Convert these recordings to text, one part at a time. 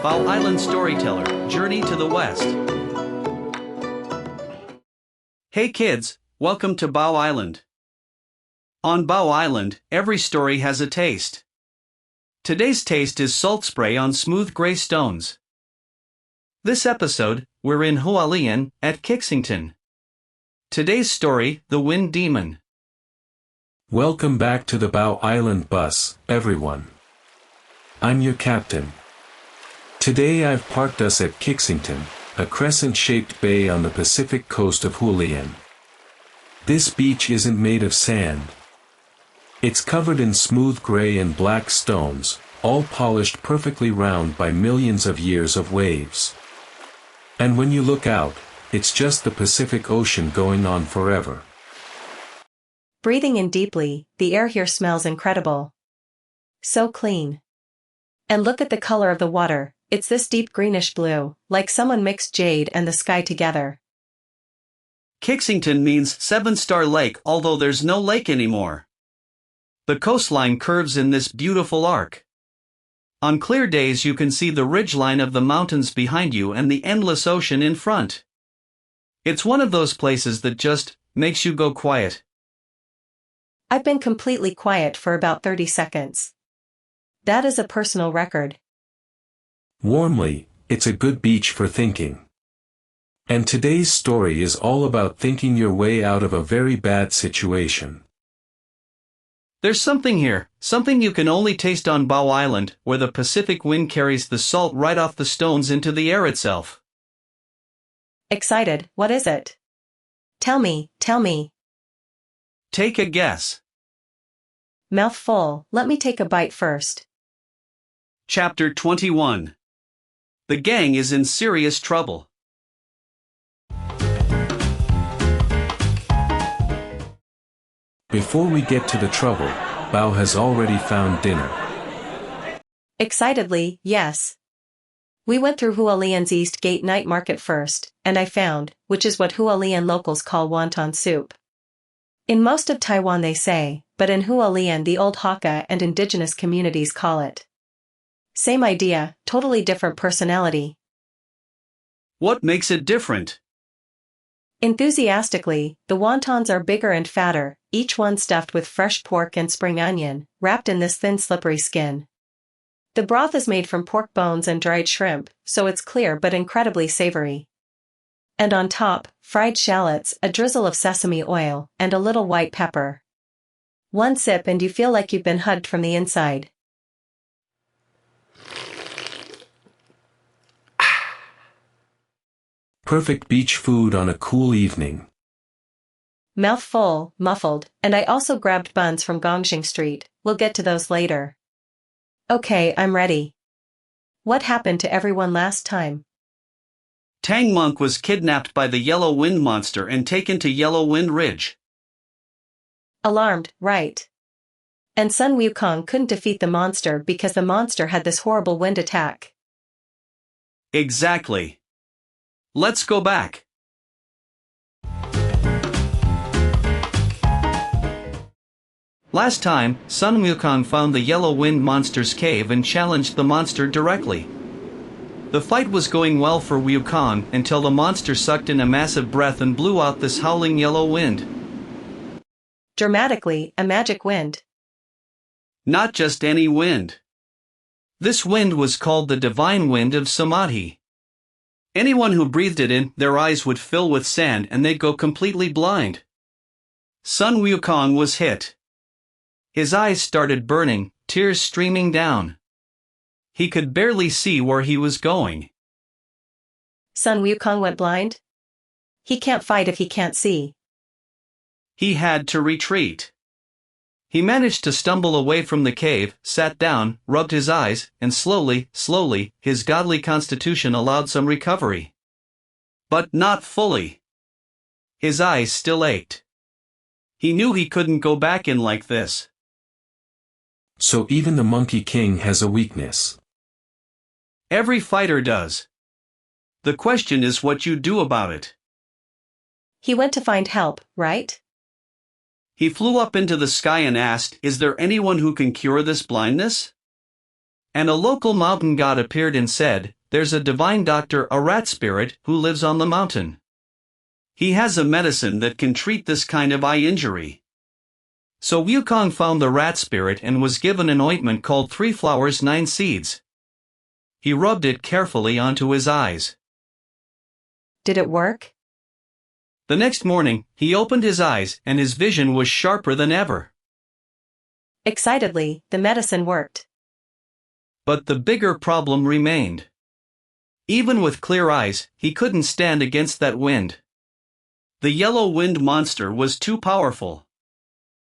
Bao Island Storyteller, Journey to the West. Hey kids, welcome to Bao Island. On Bao Island, every story has a taste. Today's taste is salt spray on smooth gray stones. This episode, we're in Hualien, at Qixingtan. Today's story, The Wind Demon. Welcome back to the Bao Island bus, everyone. I'm your captain. Today I've parked us at Qixingtan, a crescent-shaped bay on the Pacific coast of Hualien. This beach isn't made of sand. It's covered in smooth gray and black stones, all polished perfectly round by millions of years of waves. And when you look out, it's just the Pacific Ocean going on forever. Breathing in deeply, the air here smells incredible. So clean. And look at the color of the water, it's this deep greenish blue, like someone mixed jade and the sky together. Qixingtan means 7-star lake, although there's no lake anymore. The coastline curves in this beautiful arc. On clear days you can see the ridgeline of the mountains behind you and the endless ocean in front. It's one of those places that just makes you go quiet. I've been completely quiet for about 30 seconds. That is a personal record. Warmly, it's a good beach for thinking. And today's story is all about thinking your way out of a very bad situation. There's something here, something you can only taste on Bao Island, where the Pacific wind carries the salt right off the stones into the air itself. Excited, what is it? Tell me. Take a guess. Mouth full, let me take a bite first. Chapter 21. The gang is in serious trouble. Before we get to the trouble, Bao has already found dinner. Excitedly, yes. We went through Hualien's East Gate night market first, and I found, which is what Hualien locals call wonton soup. In most of Taiwan they say, but in Hualien the old Hakka and indigenous communities call it. Same idea, totally different personality. What makes it different? Enthusiastically, the wontons are bigger and fatter, each one stuffed with fresh pork and spring onion, wrapped in this thin slippery skin. The broth is made from pork bones and dried shrimp, so it's clear but incredibly savory. And on top, fried shallots, a drizzle of sesame oil, and a little white pepper. One sip and you feel like you've been hugged from the inside. Perfect beach food on a cool evening. Mouth full, muffled, and I also grabbed buns from Gongzheng Street, we'll get to those later. Okay, I'm ready. What happened to everyone last time? Tang Monk was kidnapped by the Yellow Wind Monster and taken to Yellow Wind Ridge. Alarmed, right. And Sun Wukong couldn't defeat the monster because the monster had this horrible wind attack. Exactly. Let's go back. Last time, Sun Wukong found the Yellow Wind Monster's cave and challenged the monster directly. The fight was going well for Wukong until the monster sucked in a massive breath and blew out this howling yellow wind. Dramatically, a magic wind. Not just any wind. This wind was called the Divine Wind of Samadhi. Anyone who breathed it in, their eyes would fill with sand and they'd go completely blind. Sun Wukong was hit. His eyes started burning, tears streaming down. He could barely see where he was going. Sun Wukong went blind? He can't fight if he can't see. He had to retreat. He managed to stumble away from the cave, sat down, rubbed his eyes, and slowly, his godly constitution allowed some recovery. But not fully. His eyes still ached. He knew he couldn't go back in like this. So even the Monkey King has a weakness. Every fighter does. The question is what you do about it. He went to find help, right? He flew up into the sky and asked, "Is there anyone who can cure this blindness?" And a local mountain god appeared and said, "There's a divine doctor, a rat spirit, who lives on the mountain. He has a medicine that can treat this kind of eye injury." So Wukong found the rat spirit and was given an ointment called 3 flowers 9 seeds. He rubbed it carefully onto his eyes. Did it work? The next morning, he opened his eyes and his vision was sharper than ever. Excitedly, the medicine worked. But the bigger problem remained. Even with clear eyes, he couldn't stand against that wind. The yellow wind monster was too powerful.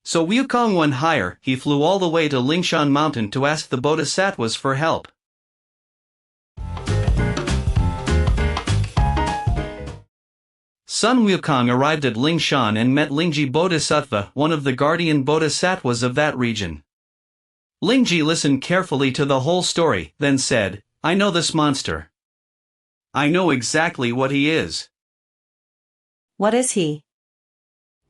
So Wukong went higher. He flew all the way to Lingshan Mountain to ask the bodhisattvas for help. Sun Wukong arrived at Lingshan and met Lingji Bodhisattva, one of the guardian bodhisattvas of that region. Lingji listened carefully to the whole story, then said, "I know this monster. I know exactly what he is." What is he?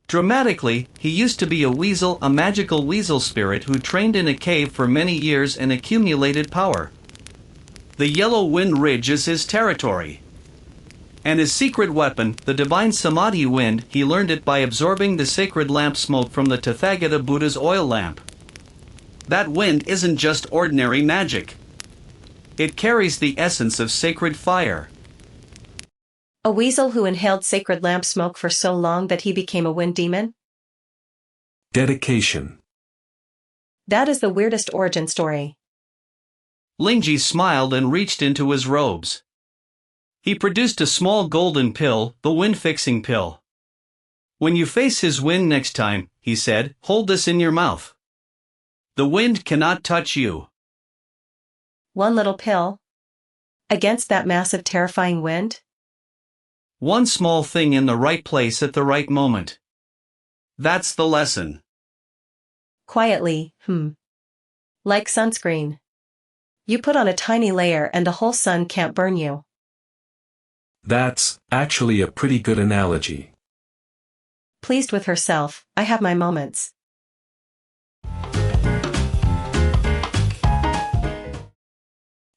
Dramatically, he used to be a weasel, a magical weasel spirit who trained in a cave for many years and accumulated power. The Yellow Wind Ridge is his territory. And his secret weapon, the divine Samadhi wind, he learned it by absorbing the sacred lamp smoke from the Tathagata Buddha's oil lamp. That wind isn't just ordinary magic. It carries the essence of sacred fire. A weasel who inhaled sacred lamp smoke for so long that he became a wind demon? Dedication. That is the weirdest origin story. Lingji smiled and reached into his robes. He produced a small golden pill, the wind-fixing pill. "When you face his wind next time," he said, "hold this in your mouth. The wind cannot touch you." One little pill? Against that massive terrifying wind? One small thing in the right place at the right moment. That's the lesson. Quietly, Like sunscreen. You put on a tiny layer and the whole sun can't burn you. That's actually a pretty good analogy. Pleased with herself, I have my moments.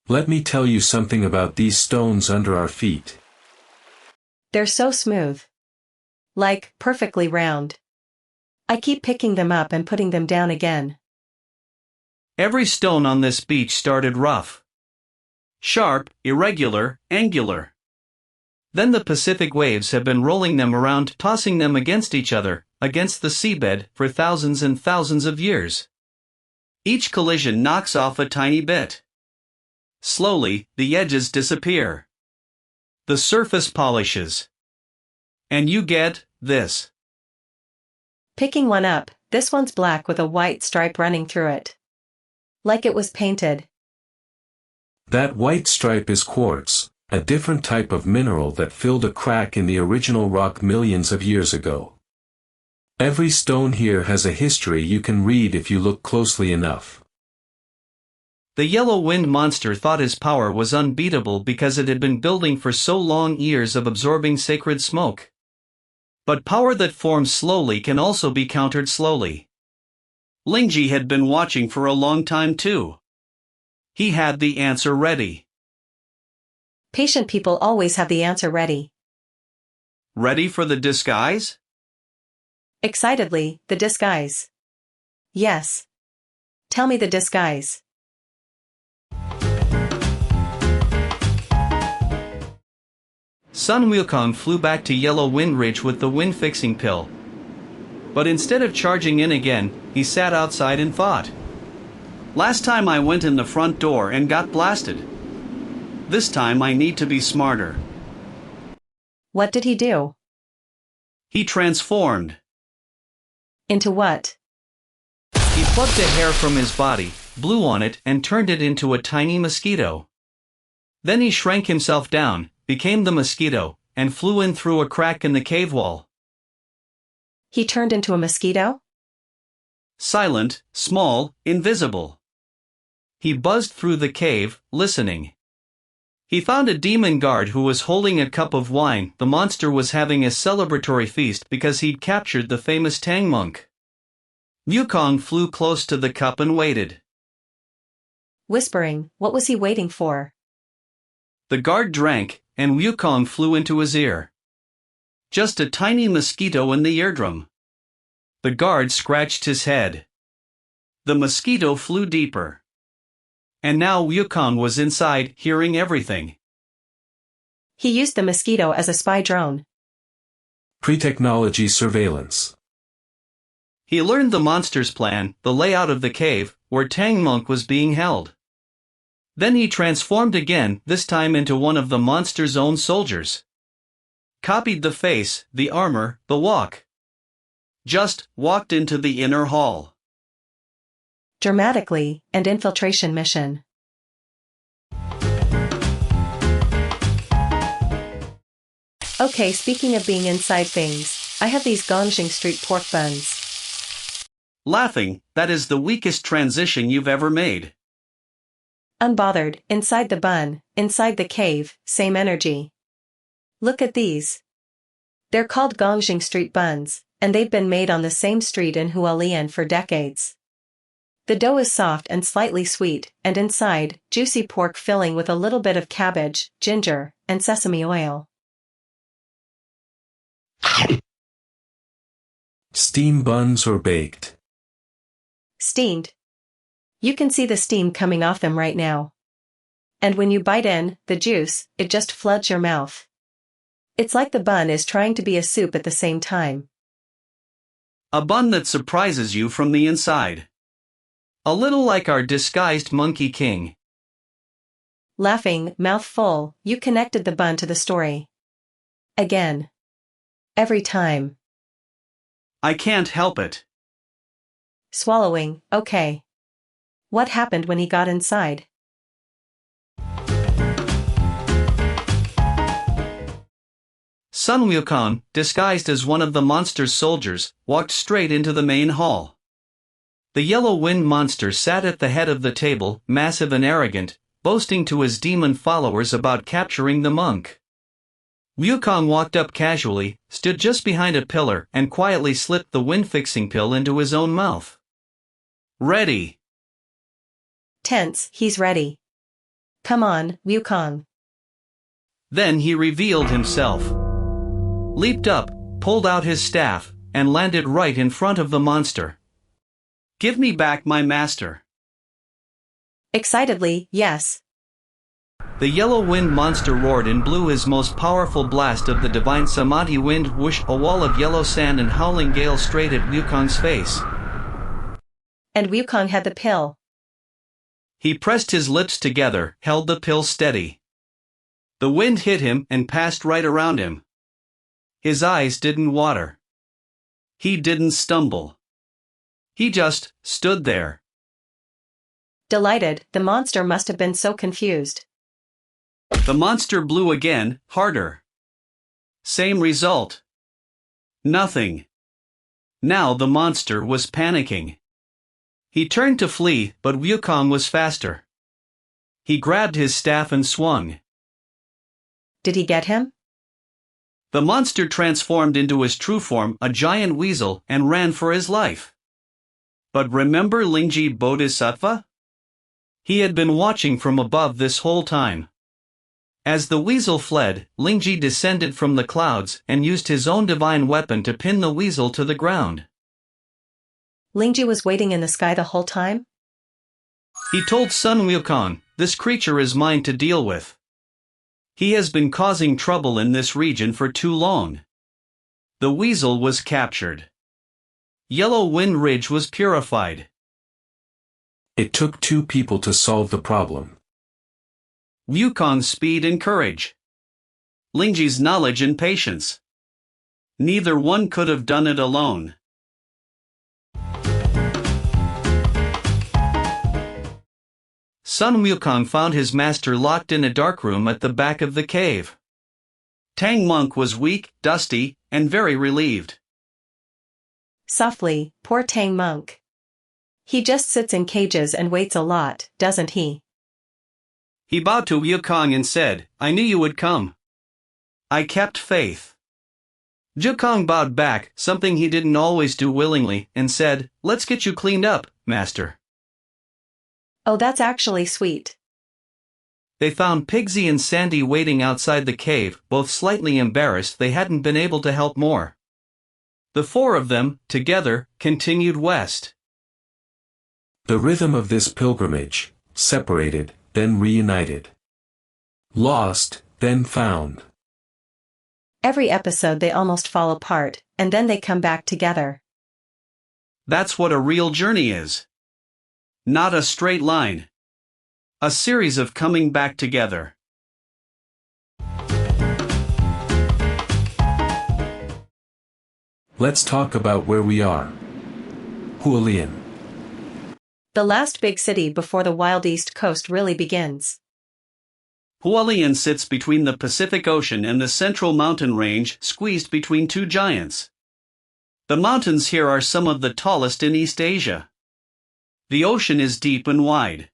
Let me tell you something about these stones under our feet. They're so smooth. Like, perfectly round. I keep picking them up and putting them down again. Every stone on this beach started rough. Sharp, irregular, angular. Then the Pacific waves have been rolling them around, tossing them against each other, against the seabed, for thousands and thousands of years. Each collision knocks off a tiny bit. Slowly, the edges disappear. The surface polishes. And you get this. Picking one up, this one's black with a white stripe running through it. Like it was painted. That white stripe is quartz, a different type of mineral that filled a crack in the original rock millions of years ago. Every stone here has a history you can read if you look closely enough. The yellow wind monster thought his power was unbeatable because it had been building for so long years of absorbing sacred smoke. But power that forms slowly can also be countered slowly. Lingji had been watching for a long time too. He had the answer ready. Patient people always have the answer ready. Ready for the disguise? Excitedly, the disguise. Yes. Tell me the disguise. Sun Wukong flew back to Yellow Wind Ridge with the wind-fixing pill. But instead of charging in again, he sat outside and thought. Last time I went in the front door and got blasted. This time I need to be smarter. What did he do? He transformed. Into what? He plucked a hair from his body, blew on it and turned it into a tiny mosquito. Then he shrank himself down, became the mosquito, and flew in through a crack in the cave wall. He turned into a mosquito? Silent, small, invisible. He buzzed through the cave, listening. He found a demon guard who was holding a cup of wine. The monster was having a celebratory feast because he'd captured the famous Tang monk. Wukong flew close to the cup and waited. Whispering, what was he waiting for? The guard drank, and Wukong flew into his ear. Just a tiny mosquito in the eardrum. The guard scratched his head. The mosquito flew deeper. And now Wukong was inside, hearing everything. He used the mosquito as a spy drone. Pre-technology surveillance. He learned the monster's plan, the layout of the cave, where Tang Monk was being held. Then he transformed again, this time into one of the monster's own soldiers. Copied the face, the armor, the walk. Just walked into the inner hall. Dramatically, and infiltration mission. Okay, speaking of being inside things, I have these Gongzheng Street pork buns. Laughing, that is the weakest transition you've ever made. Unbothered, inside the bun, inside the cave, same energy. Look at these. They're called Gongzheng Street buns, and they've been made on the same street in Hualien for decades. The dough is soft and slightly sweet, and inside, juicy pork filling with a little bit of cabbage, ginger, and sesame oil. Steamed buns or baked? Steamed. You can see the steam coming off them right now. And when you bite in, the juice, it just floods your mouth. It's like the bun is trying to be a soup at the same time. A bun that surprises you from the inside. A little like our disguised Monkey King. Laughing, mouth full, you connected the bun to the story. Again. Every time. I can't help it. Swallowing, okay. What happened when he got inside? Sun Wukong, disguised as one of the monster's soldiers, walked straight into the main hall. The yellow wind monster sat at the head of the table, massive and arrogant, boasting to his demon followers about capturing the monk. Wukong walked up casually, stood just behind a pillar, and quietly slipped the wind-fixing pill into his own mouth. Ready. Tense, he's ready. Come on, Wukong. Then he revealed himself. Leaped up, pulled out his staff, and landed right in front of the monster. Give me back my master. Excitedly, yes. The yellow wind monster roared and blew his most powerful blast of the divine Samadhi wind. Whoosh, a wall of yellow sand and howling gale straight at Wukong's face. And Wukong had the pill. He pressed his lips together, held the pill steady. The wind hit him and passed right around him. His eyes didn't water. He didn't stumble. He just stood there. Delighted, the monster must have been so confused. The monster blew again, harder. Same result. Nothing. Now the monster was panicking. He turned to flee, but Wukong was faster. He grabbed his staff and swung. Did he get him? The monster transformed into his true form, a giant weasel, and ran for his life. But remember Lingji Bodhisattva? He had been watching from above this whole time. As the weasel fled, Lingji descended from the clouds and used his own divine weapon to pin the weasel to the ground. Lingji was waiting in the sky the whole time? He told Sun Wukong, "This creature is mine to deal with. He has been causing trouble in this region for too long." The weasel was captured. Yellow Wind Ridge was purified. It took two people to solve the problem. Wukong's speed and courage. Lingji's knowledge and patience. Neither one could have done it alone. Sun Wukong found his master locked in a dark room at the back of the cave. Tang Monk was weak, dusty, and very relieved. Softly, poor Tang Monk. He just sits in cages and waits a lot, doesn't he? He bowed to Wukong and said, "I knew you would come. I kept faith." Wukong bowed back, something he didn't always do willingly, and said, "Let's get you cleaned up, master." Oh, that's actually sweet. They found Pigsy and Sandy waiting outside the cave, both slightly embarrassed they hadn't been able to help more. The four of them, together, continued west. The rhythm of this pilgrimage, separated, then reunited. Lost, then found. Every episode they almost fall apart, and then they come back together. That's what a real journey is. Not a straight line. A series of coming back together. Let's talk about where we are. Hualien. The last big city before the wild East Coast really begins. Hualien sits between the Pacific Ocean and the Central Mountain Range, squeezed between two giants. The mountains here are some of the tallest in East Asia. The ocean is deep and wide.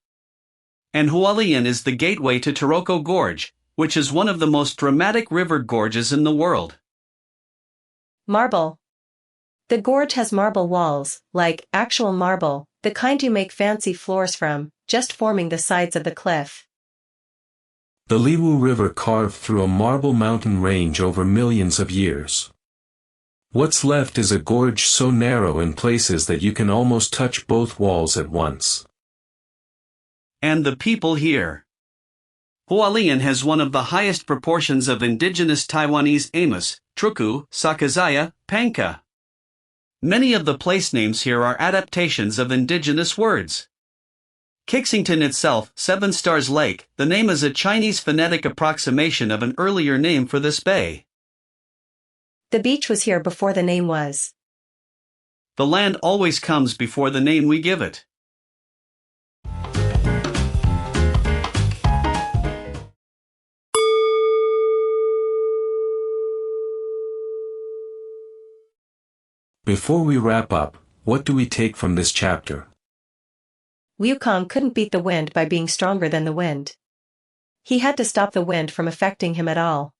And Hualien is the gateway to Taroko Gorge, which is one of the most dramatic river gorges in the world. Marble. The gorge has marble walls, like actual marble, the kind you make fancy floors from, just forming the sides of the cliff. The Liwu River carved through a marble mountain range over millions of years. What's left is a gorge so narrow in places that you can almost touch both walls at once. And the people here. Hualien has one of the highest proportions of indigenous Taiwanese Amos, Truku, Sakazaya, Panka. Many of the place names here are adaptations of indigenous words. Qixingtan itself, Seven Stars Lake, the name is a Chinese phonetic approximation of an earlier name for this bay. The beach was here before the name was. The land always comes before the name we give it. Before we wrap up, what do we take from this chapter? Wukong couldn't beat the wind by being stronger than the wind. He had to stop the wind from affecting him at all.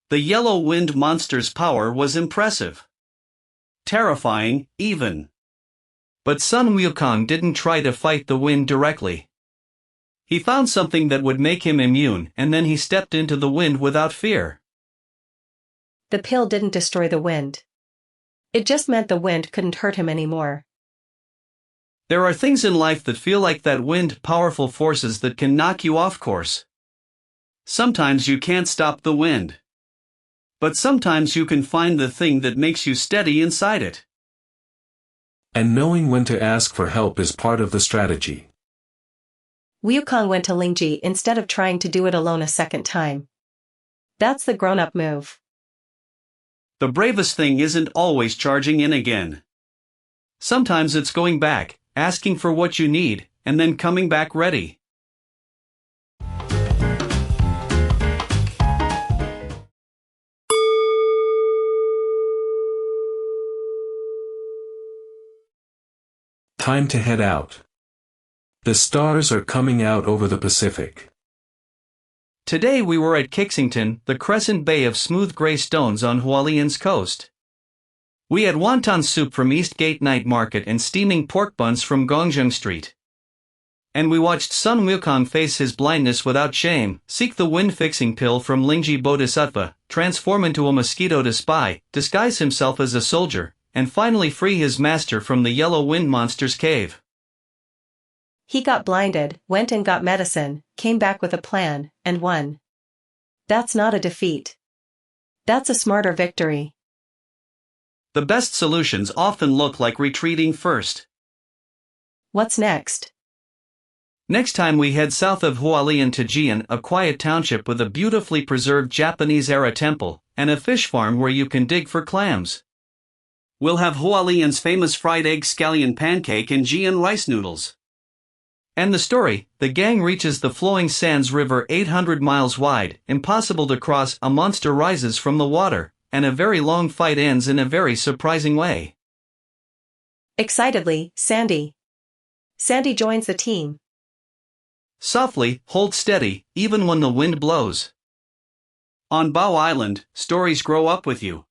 The yellow wind monster's power was impressive. Terrifying, even. But Sun Wukong didn't try to fight the wind directly. He found something that would make him immune, and then he stepped into the wind without fear. The pill didn't destroy the wind. It just meant the wind couldn't hurt him anymore. There are things in life that feel like that wind, powerful forces that can knock you off course. Sometimes you can't stop the wind. But sometimes you can find the thing that makes you steady inside it. And knowing when to ask for help is part of the strategy. Wukong went to Lingji instead of trying to do it alone a second time. That's the grown-up move. The bravest thing isn't always charging in again. Sometimes it's going back, asking for what you need, and then coming back ready. Time to head out. The stars are coming out over the Pacific. Today we were at Qixingtan, the crescent bay of smooth gray stones on Hualien's coast. We had wonton soup from East Gate Night Market and steaming pork buns from Gongzheng Street. And we watched Sun Wukong face his blindness without shame, seek the wind-fixing pill from Lingji Bodhisattva, transform into a mosquito to spy, disguise himself as a soldier, and finally free his master from the yellow wind monster's cave. He got blinded, went and got medicine, came back with a plan, and won. That's not a defeat. That's a smarter victory. The best solutions often look like retreating first. What's next? Next time we head south of Hualien to Jian, a quiet township with a beautifully preserved Japanese-era temple, and a fish farm where you can dig for clams. We'll have Hualien's famous fried egg scallion pancake and Jian rice noodles. And the story, the gang reaches the flowing sands river 800 miles wide, impossible to cross, a monster rises from the water, and a very long fight ends in a very surprising way. Excitedly, Sandy. Sandy joins the team. Softly, hold steady, even when the wind blows. On Bao Island, stories grow up with you.